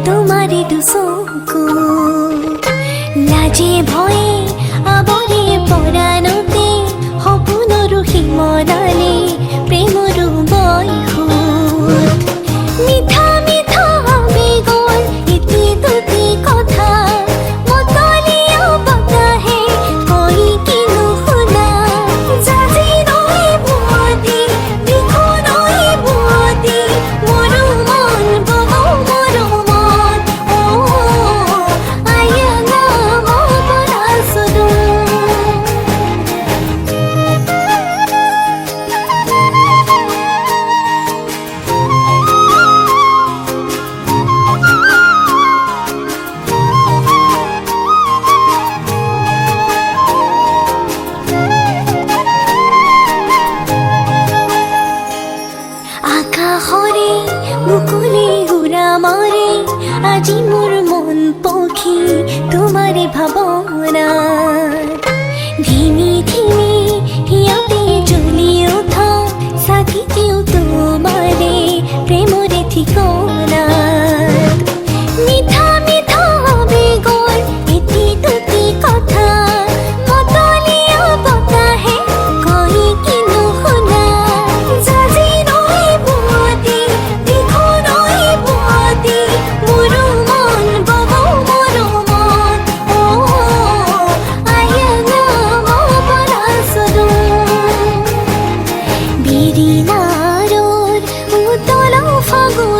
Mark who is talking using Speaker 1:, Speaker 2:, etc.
Speaker 1: তোমারে দুসঙ্কু লাজে ভয়ে আবরে পরাণতে সপোনৰো হিমৰালে প্ৰেমৰো বয়সুত মিঠা মিঠা বেগৰ এটি দুটি কথা মতলীয়া বতাহে কৈ কিনো শুনা জাজি নৈ বুৱতী দেখো নৈ বুৱতী মোৰো মন বব মোৰো মন আয়ানা মপৰা সুদু আকাশৰে মুকলি উৰা মাৰে আজি মোৰ মন পখী তোমাৰে ভাৱনা ধিমি ধিমি হিয়াতে জ্বলি উঠা চাকিতেও তোমাৰে প্ৰেমৰে ঠিকনা মিঠা মিঠা বেগৰ এটি দুটি কথা মতলীয়া বতাহে কৈ কিনো শুনা জাজি নৈ বুৱতী দেখো নৈ বুৱতী মোৰো মন বব মোৰো মন আয়ানা মপৰা সুদু বিৰিণাৰৰ উতল ফাগুন